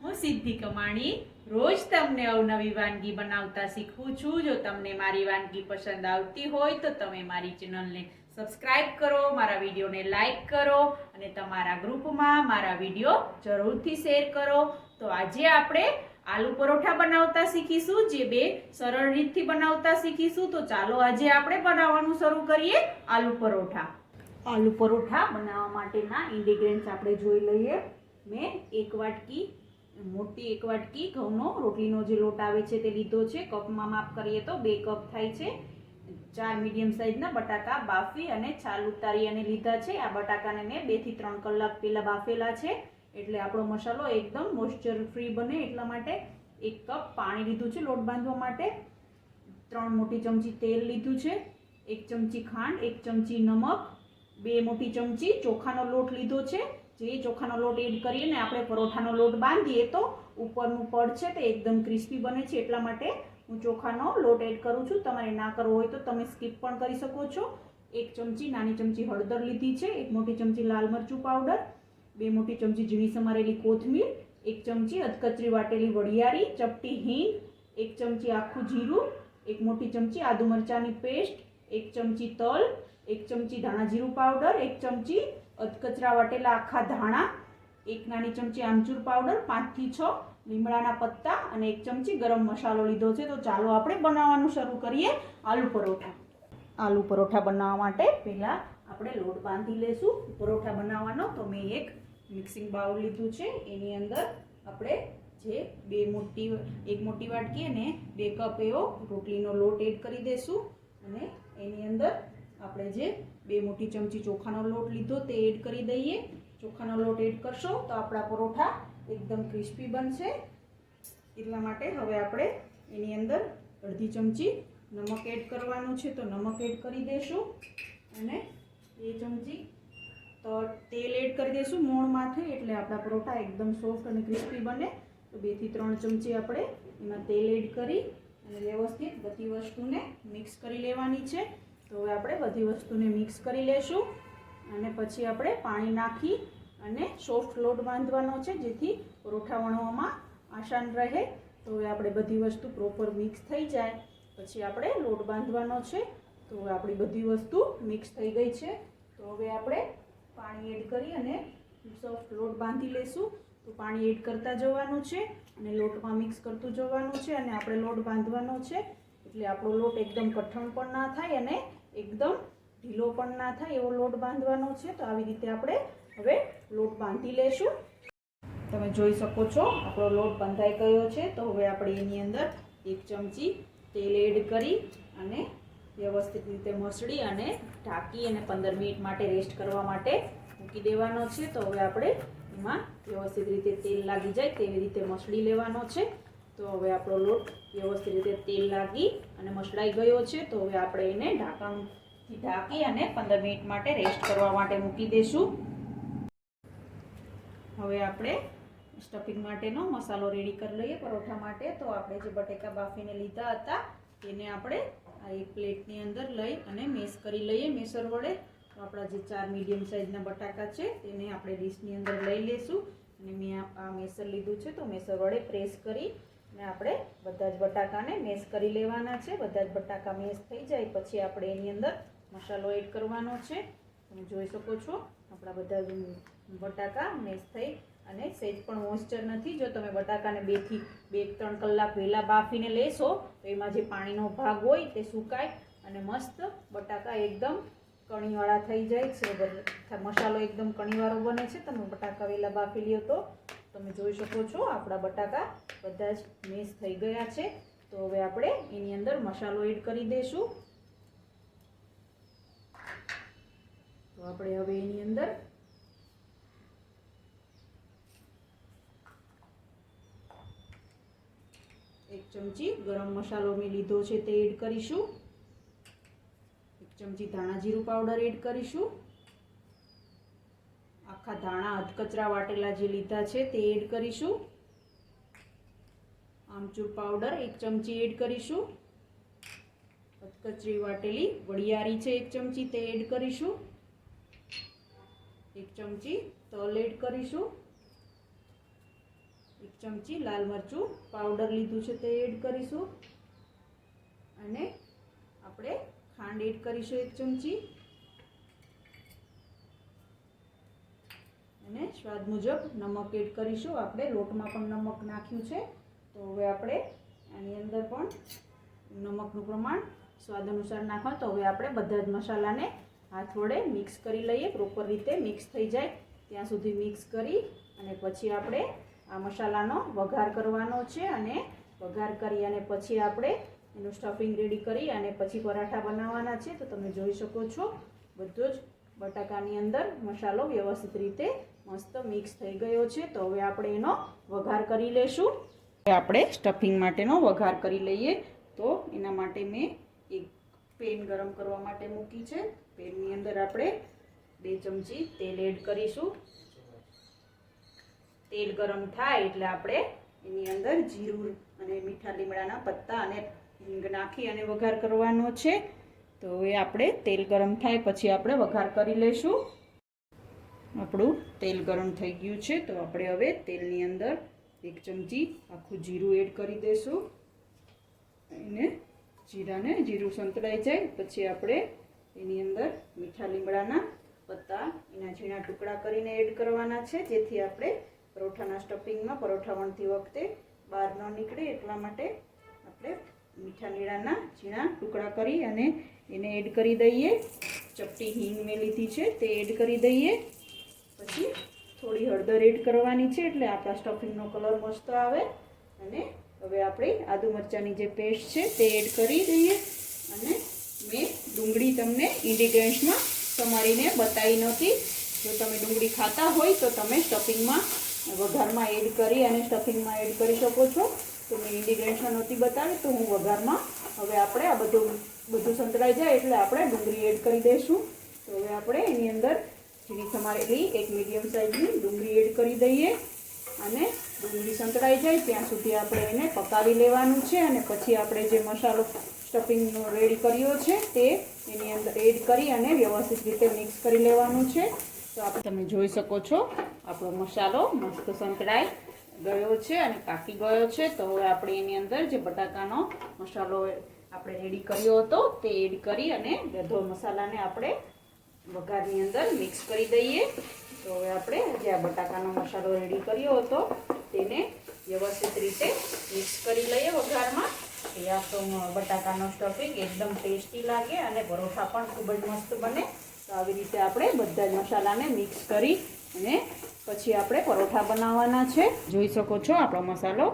હું સિદ્ધિ કમાણી રોજ તમને અવનવી વાનગી બનાવતા શીખવું છું। જો તમને મારી વાનગી પસંદ આવતી હોય તો તમે મારી ચેનલને સબસ્ક્રાઇબ કરો, મારા વિડીયોને લાઈક કરો અને તમારા ગ્રુપમાં મારા વિડીયો જરૂરથી શેર કરો। તો આજે આપણે આલુ પરોઠા બનાવતા શીખીશું, જે બે સરળ રીતથી બનાવતા શીખીશું। તો ચાલો આજે આપણે બનાવવાનું શરૂ કરીએ આલુ પરોઠા। આલુ પરોઠા બનાવવા માટેના ઇન્ગ્રેડિયન્ટ્સ આપણે જોઈ લઈએ। મેં મોટી એક વાટકી ઘઉંનો રોટલીનો જે લોટ આવે છે તે લીધો છે। કપમાં માપ કરીએ તો 2 કપ થાય છે। 4 મીડિયમ સાઇઝના બટાકા બાફી અને છાલ ઉતારી અને લીધા છે। આ બટાકાને મેં 2 થી 3 કલાક પહેલા બાફેલા છે, એટલે આપણો મસાલો એકદમ મોઇસ્ચર ફ્રી બને એટલા માટે 1 કપ પાણી લીધું છે લોટ બાંધવા માટે। 3 મોટી ચમચી તેલ લીધું છે, 1 ચમચી ખાંડ, 1 ચમચી નમક, 2 મોટી ચમચી ચોખાનો લોટ લીધો છે। જે ચોખાનો લોટ એડ કરીને આપણે પરોઠાનો લોટ બાંધીએ તો ઉપરનું પડ છે તે એકદમ ક્રિસ્પી બને છે, એટલા માટે હું ચોખાનો લોટ એડ કરું છું। તમારે ના કરવો હોય તો તમે સ્કીપ પણ કરી શકો છો। 1 ચમચી નાની ચમચી હળદર લીધી છે, 1 મોટી ચમચી લાલ મરચું પાવડર, 2 મોટી ચમચી ઝીણી સમારેલી કોથમીર, 1 ચમચી અધકચરી વાટેલી વરિયાળી, ચપટી હિંગ, 1 ચમચી આખું જીરું, 1 મોટી ચમચી આદુ મરચાંની પેસ્ટ, 1 ચમચી તલ, 1 ચમચી ધાણા જીરું પાવડર, 1 ચમચી અધકચરા વાટેલા આખા ધાણા, 1 નાની ચમચી આમચૂર પાવડર, 5 થી 6 લીમડાના પત્તા અને 1 ચમચી ગરમ મસાલો લીધો છે। તો ચાલો આપણે બનાવવાનું શરૂ કરીએ આલુ પરોઠા। આલુ પરોઠા બનાવવા માટે પહેલાં આપણે લોટ બાંધી લેશું પરોઠા બનાવવાનો। તો મેં એક મિક્સિંગ બાઉલ લીધું છે, એની અંદર આપણે જે 1 મોટી વાટકી અને 2 કપ એવો રોટલીનો લોટ એડ કરી દઈશું અને એની અંદર આપણે જે 2 મોટી ચમચી ચોખાનો લોટ લીધો તે એડ કરી દઈએ। ચોખાનો લોટ એડ કરશો તો આપણા પરોઠા એકદમ ક્રિસ્પી બનશે, એટલા માટે હવે આપણે એની અંદર અડધી ચમચી નમક એડ કરવાનું છે, તો નમક એડ કરી દઈશું અને 2 ચમચી તેલ એડ કરી દઈશું મોણ માથે, એટલે આપણા પરોઠા એકદમ સોફ્ટ અને ક્રિસ્પી બને। તો 2 થી 3 ચમચી આપણે એમાં તેલ એડ કરી અને વ્યવસ્થિત બધી વસ્તુને મિક્સ કરી લેવાની છે। તો હવે આપણે બધી વસ્તુને મિક્સ કરી લેશું અને પછી આપણે પાણી નાખી અને સોફ્ટ લોટ બાંધવાનો છે, જેથી પરોઠા વણવામાં આસાન રહે। તો હવે આપણે બધી વસ્તુ પ્રોપર મિક્સ થઈ જાય પછી આપણે લોટ બાંધવાનો છે। તો હવે આપણી બધી વસ્તુ મિક્સ થઈ ગઈ છે, તો હવે આપણે પાણી એડ કરી અને સોફ્ટ લોટ બાંધી લેશું। તો પાણી એડ કરતા જવાનું છે અને લોટમાં મિક્સ કરતું જવાનું છે અને આપણે લોટ બાંધવાનો છે, એટલે આપણો લોટ એકદમ કઠણ પણ ના થાય અને એકદમ ઢીલો પણ ના થાય એવો લોટ બાંધવાનો છે। તો આવી રીતે આપણે હવે લોટ બાંધી લેશું। તમે જોઈ શકો છો આપણો લોટ બંધાઈ ગયો છે। તો હવે આપણે એની અંદર 1 ચમચી તેલ એડ કરી અને વ્યવસ્થિત રીતે મસળી અને ઢાંકી અને 15 મિનિટ માટે રેસ્ટ કરવા માટે મૂકી દેવાનો છે। તો હવે આપણે એમાં વ્યવસ્થિત રીતે તેલ લાગી જાય તેવી રીતે મસળી લેવાનો છે। તો હવે આપણો લોટ વ્યવસ્થિત રીતે તેલ લાગી અને મસળાઈ ગયો છે। તો હવે આપણે એને ઢાંકણથી ઢાંકી અને 15 મિનિટ માટે રેસ્ટ કરવા માટે મૂકી દઈશું। હવે આપણે સ્ટફિંગ માટેનો મસાલો રેડી કરી લઈએ પરોઠા માટે। તો આપણે જે બટેકા બાફીને લીધા હતા તેને આપણે આ એક પ્લેટની અંદર લઈ અને મેશ કરી લઈએ મેસર વડે। તો આપણા જે 4 મીડિયમ સાઇઝના બટાકા છે તેને આપણે ડીશની અંદર લઈ લેશું અને મેં આ મેસર લીધું છે, તો મેસર વડે પ્રેસ કરી અને આપણે બધા જ બટાકાને મેશ કરી લેવાના છે। બધા જ બટાકા મેશ થઈ જાય પછી આપણે એની અંદર મસાલો એડ કરવાનો છે। તમે જોઈ શકો છો આપણા બધા જ બટાકા મેશ થઈ અને સહેજ પણ મોઇસ્ચર નથી। જો તમે બટાકાને 2 થી 3 કલાક વહેલા બાફીને લેશો તો એમાં જે પાણીનો ભાગ હોય તે સુકાય અને મસ્ત બટાકા એકદમ કણીવાળા થઈ જાય છે, મસાલો એકદમ કણીવાળો બને છે। તમે બટાકા વહેલા બાફી લ્યો તો તમે જોઈ શકો છો આપણા બટાકા બધા જ મેશ થઈ ગયા છે। તો હવે આપણે એની અંદર મસાલો એડ કરી દઈશું। તો આપણે હવે એની અંદર 1 ચમચી ગરમ મસાલો મેં લીધો છે તે એડ કરીશું, 1 ચમચી ધાણા જીરું પાવડર એડ કરીશું, આખા ધાણા અધકચરા વાટેલા જે લીધા છે તે એડ કરીશું, આમચૂર પાવડર 1 ચમચી એડ કરીશું, અધકચરી વાટેલી વરિયાળી છે 1 ચમચી તે એડ કરીશું, 1 ચમચી તલ એડ કરીશું, 1 ચમચી લાલ મરચું પાવડર લીધું છે તે એડ કરીશું અને આપણે ખાંડ એડ કરીશું 1 ચમચી અને સ્વાદ મુજબ નમક એડ કરીશું। આપણે લોટમાં પણ નમક નાખ્યું છે તો હવે આપણે આની અંદર પણ નમકનું પ્રમાણ સ્વાદ અનુસાર નાખો। તો હવે આપણે બધા જ મસાલાને હાથ વડે મિક્સ કરી લઈએ, પ્રોપર રીતે મિક્સ થઈ જાય ત્યાં સુધી મિક્સ કરી અને પછી આપણે આ મસાલાનો વઘાર કરવાનો છે અને વઘાર કરી અને પછી આપણે એનું સ્ટફિંગ રેડી કરી અને પછી પરાઠા બનાવવાના છે। તો તમે જોઈ શકો છો બધો જ બટાકાની અંદર મસાલો વ્યવસ્થિત રીતે મસ્ત મિક્સ થઈ ગયો છે। તો હવે આપણે એનો વઘાર કરી લેશું। આપણે સ્ટફિંગ માટેનો વઘાર કરી લઈએ। તો એના માટે મેં એક પેન ગરમ કરવા માટે મૂકી છે। પેનની અંદર આપણે 2 ચમચી તેલ એડ કરીશું। તેલ ગરમ થાય એટલે આપણે એની અંદર જીરું અને મીઠા લીમડાના પત્તા અને હિંગ નાખી અને વઘાર કરવાનો છે। તો હવે આપણે તેલ ગરમ થાય પછી આપણે વઘાર કરી લઈશું। આપણું તેલ ગરમ થઈ ગયું છે તો આપણે હવે તેલની અંદર 1 ચમચી આખું જીરું એડ કરી દઈશું અને જીરું સંતળાઈ જાય પછી આપણે એની અંદર મીઠા લીમડાના પત્તા એના ઝીણા ટુકડા કરીને એડ કરવાના છે જેથી આપણે પરોઠાના સ્ટફિંગમાં પરોઠા વણતી વખતે બહાર ન નીકળે એટલા માટે આપણે મીઠા લીમડાના ઝીણા ટુકડા કરી અને એને એડ કરી દઈએ। ચપટી હિંગ મેં લીધી છે તે એડ કરી દઈએ। પછી થોડી હળદર એડ કરવાની છે એટલે આપણા સ્ટફિંગનો કલર મસ્ત આવે। અને હવે આપણે આદુ મરચાંની જે પેસ્ટ છે તે એડ કરી દઈએ અને મેં ડુંગળી તમને ઇન્ગ્રીડિયન્ટ્સમાં સમારીને બતાવી નહોતી। જો તમે ડુંગળી ખાતા હોય તો તમે સ્ટફિંગમાં વઘારમાં એડ કરી અને સ્ટફિંગમાં એડ કરી શકો છો। તો મેં ઇન્ગ્રીડિયન્ટ્સમાં નહોતી બતાવી તો હું વઘારમાં હવે આપણે આ બધું સંતળાઈ જાય એટલે આપણે ડુંગળી એડ કરી દઈશું। તો હવે આપણે એની અંદર ઝીણી સમારેલી એક મીડિયમ સાઇઝની ડુંગળી એડ કરી દઈએ અને ડુંગળી સંતળાઈ જાય ત્યાં સુધી આપણે એને પકાવી લેવાનું છે અને પછી આપણે જે મસાલો સ્ટફિંગનો રેડી કર્યો છે તે એની અંદર એડ કરી અને વ્યવસ્થિત રીતે મિક્સ કરી લેવાનું છે। તો તમે જોઈ શકો છો આપણો મસાલો મસ્ત સંતળાઈ ગયો છે અને પાકી ગયો છે। તો હવે આપણે એની અંદર જે બટાકાનો મસાલો આપણે રેડી કર્યો હતો તે એડ કરી અને બધો મસાલાને આપણે વઘારની અંદર મિક્સ કરી દઈએ। તો હવે આપણે જે આ બટાકાનો મસાલો રેડી કર્યો હતો તેને વ્યવસ્થિત રીતે મિક્સ કરી લઈએ વઘારમાં। એ આપણો બટાકાનો સ્ટફિંગ એકદમ ટેસ્ટી લાગે અને પરોઠા પણ ખૂબ જ મસ્ત બને। તો આવી રીતે આપણે બધા જ મસાલાને મિક્સ કરી અને પછી આપણે પરોઠા બનાવવાના છે। જોઈ શકો છો આપણો મસાલો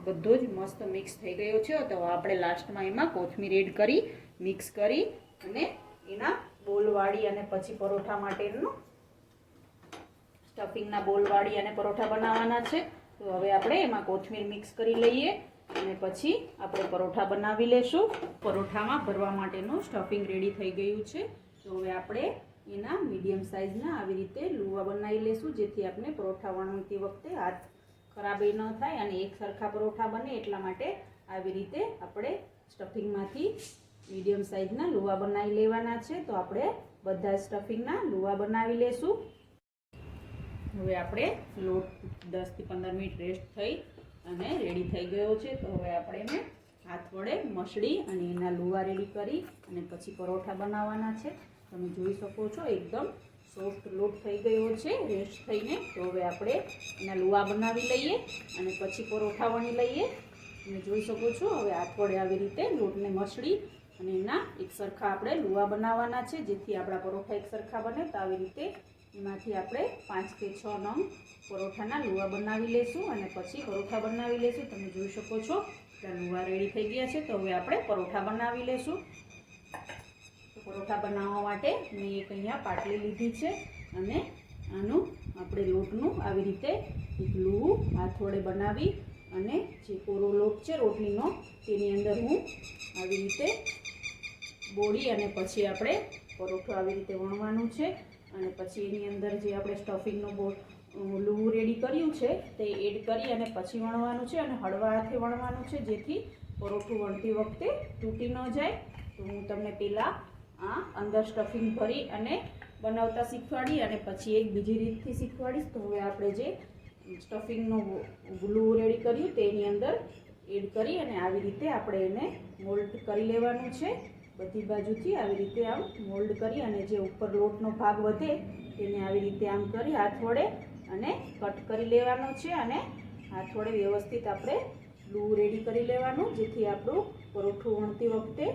બધો જ મસ્ત મિક્સ થઈ ગયો છે। તો આપણે લાસ્ટમાં એમાં કોથમીર એડ કરી મિક્સ કરી અને એના બોલ વાળી અને પછી પરોઠા માટેનું સ્ટફિંગના બોલ વાળી અને પરોઠા બનાવવાના છે। તો હવે આપણે એમાં કોથમીર મિક્સ કરી લઈએ અને પછી આપણે પરોઠા બનાવી લેશું। પરોઠામાં ભરવા માટેનું સ્ટફિંગ રેડી થઈ ગયું છે। તો હવે આપણે એના મીડિયમ સાઇઝના આવી રીતે લુવા બનાવી લેશું જેથી આપણે પરોઠા વણતી વખતે હાથ ખરાબ ન થાય અને એક સરખા પરોઠા બને એટલા માટે આવી રીતે આપણે સ્ટફિંગમાંથી મીડિયમ સાઇઝના લુવા બનાવી લેવાના છે। તો આપણે બધા સ્ટફિંગના લુવા બનાવી લેશું। હવે આપણે લોટ 10 થી 15 મિનિટ રેસ્ટ થઈ અને રેડી થઈ ગયો છે। તો હવે આપણે એને હાથ વડે મસળી અને એના લુવા રેડી કરી અને પછી પરોઠા બનાવવાના છે। તમે જોઈ શકો છો એકદમ સોફ્ટ લોટ થઈ ગયો છે રેસ્ટ થઈને। તો હવે આપણે એના લુવા બનાવી લઈએ અને પછી પરોઠા વણી લઈએ। તમે જોઈ શકો છો હવે હાથ વડે આવી રીતે લોટને મસળી અને એના એક સરખા આપણે લુવા બનાવવાના છે જેથી આપણા પરોઠા એક સરખા બને। તો આવી રીતે એમાંથી આપણે 5 કે 6 નંગ પરોઠાના લુવા બનાવી લેશું અને પછી પરોઠા બનાવી લેશું। તમે જોઈ શકો છો આપણા લુવા રેડી થઈ ગયા છે। તો હવે આપણે પરોઠા બનાવી લેશું। તો પરોઠા બનાવવા માટે મેં એક અહીંયા પાટલી લીધી છે અને આનું આપણે લોટનું આવી રીતે એક લુવું હાથ વડે બનાવી અને જે કોરો લોટ છે રોટલીનો તેની અંદર હું આવી રીતે બોળી અને પછી આપણે પરોઠું આવી રીતે વણવાનું છે અને પછી એની અંદર જે આપણે સ્ટફિંગનો લુવું રેડી કર્યું છે તે એડ કરી અને પછી વણવાનું છે અને હળવા હાથે વણવાનું છે જેથી પરોઠું વણતી વખતે તૂટી ન જાય। તો હું તમને પહેલાં આ અંદર સ્ટફિંગ ભરી અને બનાવતા શીખવાડી અને પછી એક બીજી રીતથી શીખવાડીશ। તો હવે આપણે જે સ્ટફિંગનો ગ્લુ રેડી કર્યું તેની અંદર એડ કરી અને આવી રીતે આપણે એને મોલ્ડ કરી લેવાનું છે. બધી બાજુથી આવી રીતે આમ મોલ્ડ કરી અને જે ઉપર લોટનો ભાગ વધે તેને આવી રીતે આમ કરી હાથ વડે અને કટ કરી લેવાનો છે. અને હાથ વડે વ્યવસ્થિત આપણે ગ્લુ રેડી કરી લેવાનું, જેથી આપણું પરોઠું વણતી વખતે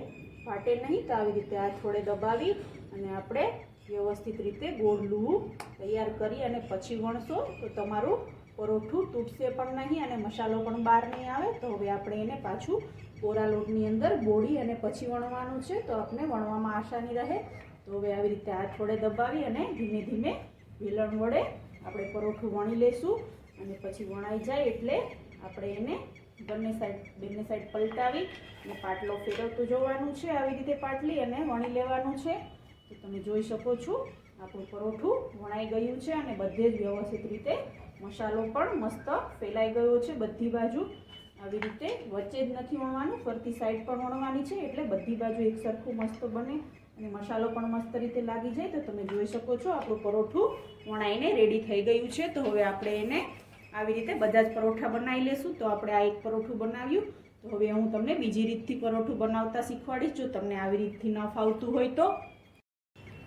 ફાટે નહીં. તો આવી રીતે હાથ વડે દબાવી અને આપણે વ્યવસ્થિત રીતે ગોળ લુવું તૈયાર કરી અને પછી વણશો તો તમારું પરોઠું તૂટશે પણ નહીં અને મસાલો પણ બહાર નહીં આવે. તો હવે આપણે એને પાછું કોરા લોટની અંદર બોળી અને પછી વણવાનું છે, તો આપણે વણવામાં આસાની રહે. તો હવે આવી રીતે હાથ વડે દબાવી અને ધીમે ધીમે વેલણ વડે આપણે પરોઠું વણી લઈશું. અને પછી વણાઈ જાય એટલે આપણે એને બંને સાઈડ પલટાવી અને પાટલો ફેરવતું જોવાનું છે. આવી રીતે પાટલી અને વણી લેવાનું છે. તો તમે જોઈ શકો છો આપણું પરોઠું વણાઈ ગયું છે અને બધે જ વ્યવસ્થિત રીતે મસાલો પણ મસ્ત ફેલાઈ ગયો છે બધી બાજુ. આવી રીતે વચ્ચે જ નથી વણવાનું, ફરતી સાઈડ પણ વણવાની છે, એટલે બધી બાજુ એક સરખું મસ્ત બને અને મસાલો પણ મસ્ત રીતે લાગી જાય. તો તમે જોઈ શકો છો આપણું પરોઠું વણાઈને રેડી થઈ ગયું છે. તો હવે આપણે એને આવી રીતે બધા જ પરોઠા બનાવી લેશું. તો આપણે આ એક પરોઠું બનાવ્યું, તો હવે હું તમને બીજી રીતથી પરોઠું બનાવતા શીખવાડીશ. જો તમને આવી રીતથી ન ફાવતું હોય તો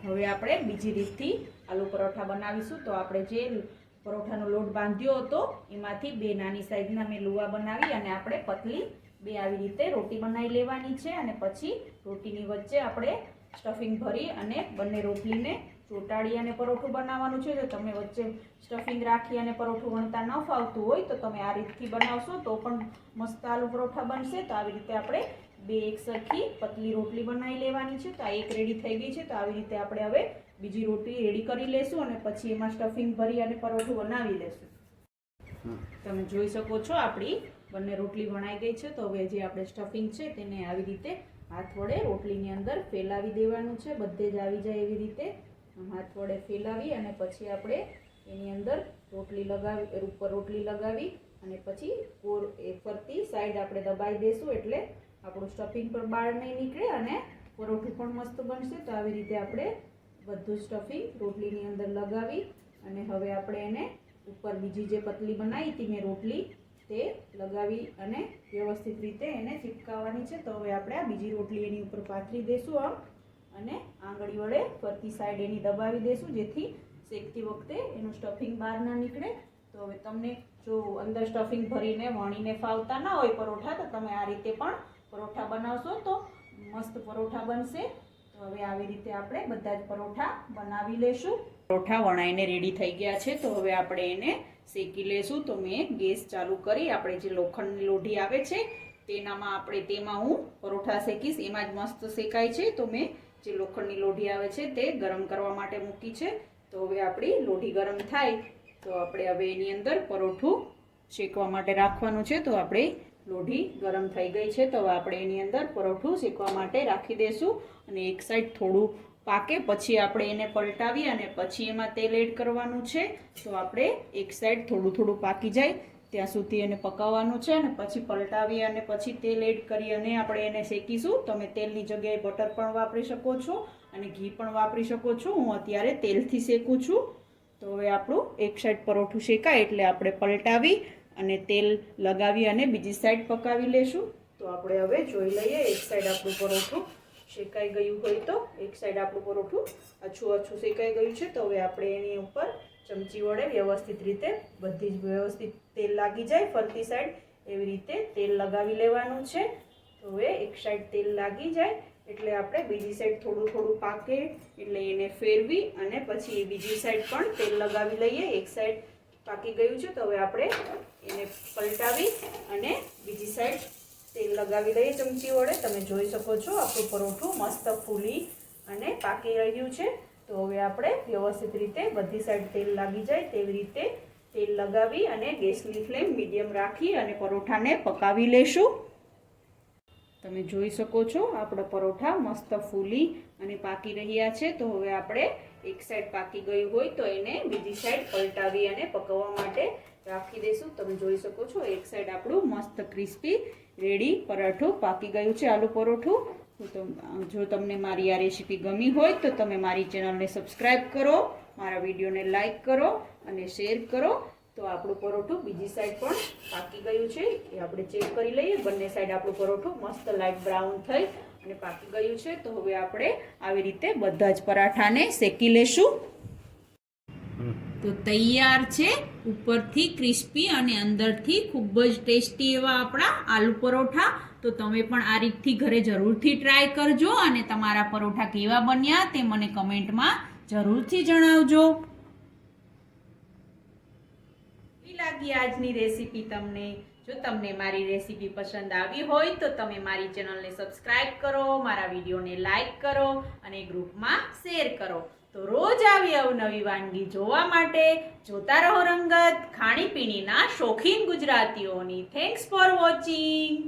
હવે આપણે બીજી રીતથી આલુ પરોઠા બનાવીશું. તો આપણે જે પરોઠાનો લોટ બાંધ્યો હતો એમાંથી બે નાની સાઈઝના મેં લુવા બનાવી અને આપણે પતલી બે આવી રીતે રોટી બનાવી લેવાની છે. અને પછી રોટીની વચ્ચે આપણે સ્ટફિંગ ભરી અને બંને રોટલીને ચોંટાડી અને પરોઠું બનાવવાનું છે. જો તમે વચ્ચે સ્ટફિંગ રાખી અને પરોઠું વણતા ન ફાવતું હોય તો તમે આ રીતથી બનાવશો તો પણ મસ્ત આલુ પરોઠા બનશે. તો આવી રીતે આપણે બે એક સરખી પતલી રોટલી બનાવી લેવાની છે. તો આ એક રેડી થઈ ગઈ છે. તો આવી રીતે આપણે હવે બીજી રોટલી રેડી કરી લેશું અને પછી એમાં સ્ટફિંગ ભરી અને પરોઠું બનાવી લેશું. તમે જોઈ શકો છો આપણી બંને રોટલી વણાઈ ગઈ છે. તો હવે જે આપણે સ્ટફિંગ છે તેને આવી રીતે હાથ વડે રોટલીની અંદર ફેલાવી દેવાનું છે. બધે જ આવી જાય એવી રીતે હાથ વડે ફેલાવી અને પછી આપણે એની અંદર ઉપર રોટલી લગાવી અને પછી ફરતી સાઈડ આપણે દબાવી દઈશું, એટલે આપણું સ્ટફિંગ પણ બહાર નહીં નીકળે અને પરોઠું પણ મસ્ત બનશે. તો આવી રીતે આપણે બધું સ્ટફિંગ રોટલીની અંદર લગાવી અને હવે આપણે એને ઉપર બીજી જે પતલી બનાવી હતી મેં રોટલી તે લગાવી અને વ્યવસ્થિત રીતે એને ચીપકાવવાની છે. તો હવે આપણે આ બીજી રોટલી એની ઉપર પાથરી દઈશું આમ અને આંગળી વડે ફરતી સાઈડ એની દબાવી દઈશું, જેથી શેકતી વખતે એનું સ્ટફિંગ બહાર ના નીકળે. તો હવે તમને જો અંદર સ્ટફિંગ ભરીને વણીને ફાવતા ના હોય પરોઠા, તો તમે આ રીતે પણ પરોઠા બનાવશો તો મસ્ત પરોઠા બનશે. તો હવે આવી રીતે આપણે બધા જ પરોઠા બનાવી લેશું. પરોઠા વણાઈને રેડી થઈ ગયા છે. તો હવે આપણે એને શેકી લેશું. તો મેં ગેસ ચાલુ કરી આપણે જે લોખંડની લોઢી આવે છે તેમાં હું પરોઠા શેકીશ. એમાં જ મસ્ત શેકાય છે. તો મેં જે લોખંડની લોઢી આવે છે તે ગરમ કરવા માટે મૂકી છે. તો હવે આપણી લોઢી ગરમ થાય તો આપણે હવે એની અંદર પરોઠું શેકવા માટે રાખવાનું છે. તો આપણે લોઢી ગરમ થઈ ગઈ છે. તો હવે આપણે એની અંદર પરોઠું શેકવા માટે રાખી દઈશું અને એક સાઈડ થોડું પાકે પછી આપણે એને પલટાવી અને પછી એમાં તેલ એડ કરવાનું છે. તો આપણે એક સાઈડ થોડું પાકી જાય ત્યાં સુધી એને પકાવવાનું છે અને પછી પલટાવી અને પછી તેલ એડ કરી અને આપણે એને શેકીશું. તમે તેલની જગ્યાએ બટર પણ વાપરી શકો છો અને ઘી પણ વાપરી શકો છો. હું અત્યારે તેલથી શેકું છું. તો હવે આપણું એક સાઈડ પરોઠું શેકાય એટલે આપણે પલટાવી અને તેલ લગાવી અને બીજી સાઈડ પકાવી લેશું. તો આપણે હવે જોઈ લઈએ એક સાઈડ આપણું પરોઠું શેકાઈ ગયું હોય તો એક સાઈડ આપણું પરોઠું આછું શેકાઈ ગયું છે. તો હવે આપણે એની ઉપર ચમચી વડે વ્યવસ્થિત રીતે બધી જ વ્યવસ્થિત તેલ લાગી જાય ફરતી સાઈડ એવી રીતે તેલ લગાવી લેવાનું છે. તો હવે એક સાઈડ તેલ લાગી જાય એટલે આપણે બીજી સાઈડ થોડું પાકે એટલે એને ફેરવી અને પછી બીજી સાઈડ પણ તેલ લગાવી લઈએ. એક સાઈડ પાકી ગયું છે. તો હવે આપણે એને પલટાવી અને બીજી સાઈડ તેલ લગાવી લઈએ ચમચી વડે. તમે જોઈ શકો છો આપણું પરોઠું મસ્ત ફૂલી અને પાકી રહ્યું છે. તો હવે આપણે વ્યવસ્થિત રીતે બધી સાઈડ તેલ લાગી જાય તેવી રીતે તેલ લગાવી અને ગેસની ફ્લેમ મીડિયમ રાખી અને પરોઠાને પકાવી લેશું. તમે જોઈ શકો છો આપણા પરોઠા મસ્ત ફૂલી અને પાકી રહ્યા છે. તો હવે આપણે એક સાઈડ પાકી ગયું હોય તો એને બીજી સાઈડ પલટાવી અને પકવવા માટે રાખી દઈશું. તમે જોઈ શકો છો એક સાઈડ આપણું મસ્ત ક્રિસ્પી રેડી પરાઠું પાકી ગયું છે આલુ પરોઠું. તો જો તમને મારી આ રેસીપી ગમી હોય તો તમે મારી ચેનલને સબસ્ક્રાઈબ કરો, મારા વિડીયોને લાઈક કરો અને શેર કરો. તો આપણું પરોઠું બીજી સાઈડ પણ પાકી ગયું છે એ આપણે ચેક કરી લઈએ. બંને સાઈડ આપણું પરોઠું મસ્ત લાઇટ બ્રાઉન થઈ અને પાકી ગયું છે. તો હવે આપણે આવી રીતે બધા જ પરાઠાને શેકી લેશું. તો તૈયાર છે ઉપરથી ક્રિસ્પી અને અંદરથી ખૂબ જ ટેસ્ટી એવા આપણા આલુ પરોઠા. તો તમે પણ આ રીતથી ઘરે જરૂરથી ટ્રાય કરજો અને તમારા પરોઠા કેવા બન્યા તે મને કમેન્ટમાં જરૂરથી જણાવજો. કેવી લાગી આજની રેસીપી તમને? જો તમને મારી રેસીપી પસંદ આવી હોય તો તમે મારી ચેનલને સબસ્ક્રાઇબ કરો, મારા વિડીયોને લાઈક કરો અને ગ્રુપમાં શેર કરો. તો રોજ આવી અવનવી વાનગી જોવા માટે જોતા રહો રંગત, ખાણીપીણીના શોખીન ગુજરાતીઓની. Thanks for watching.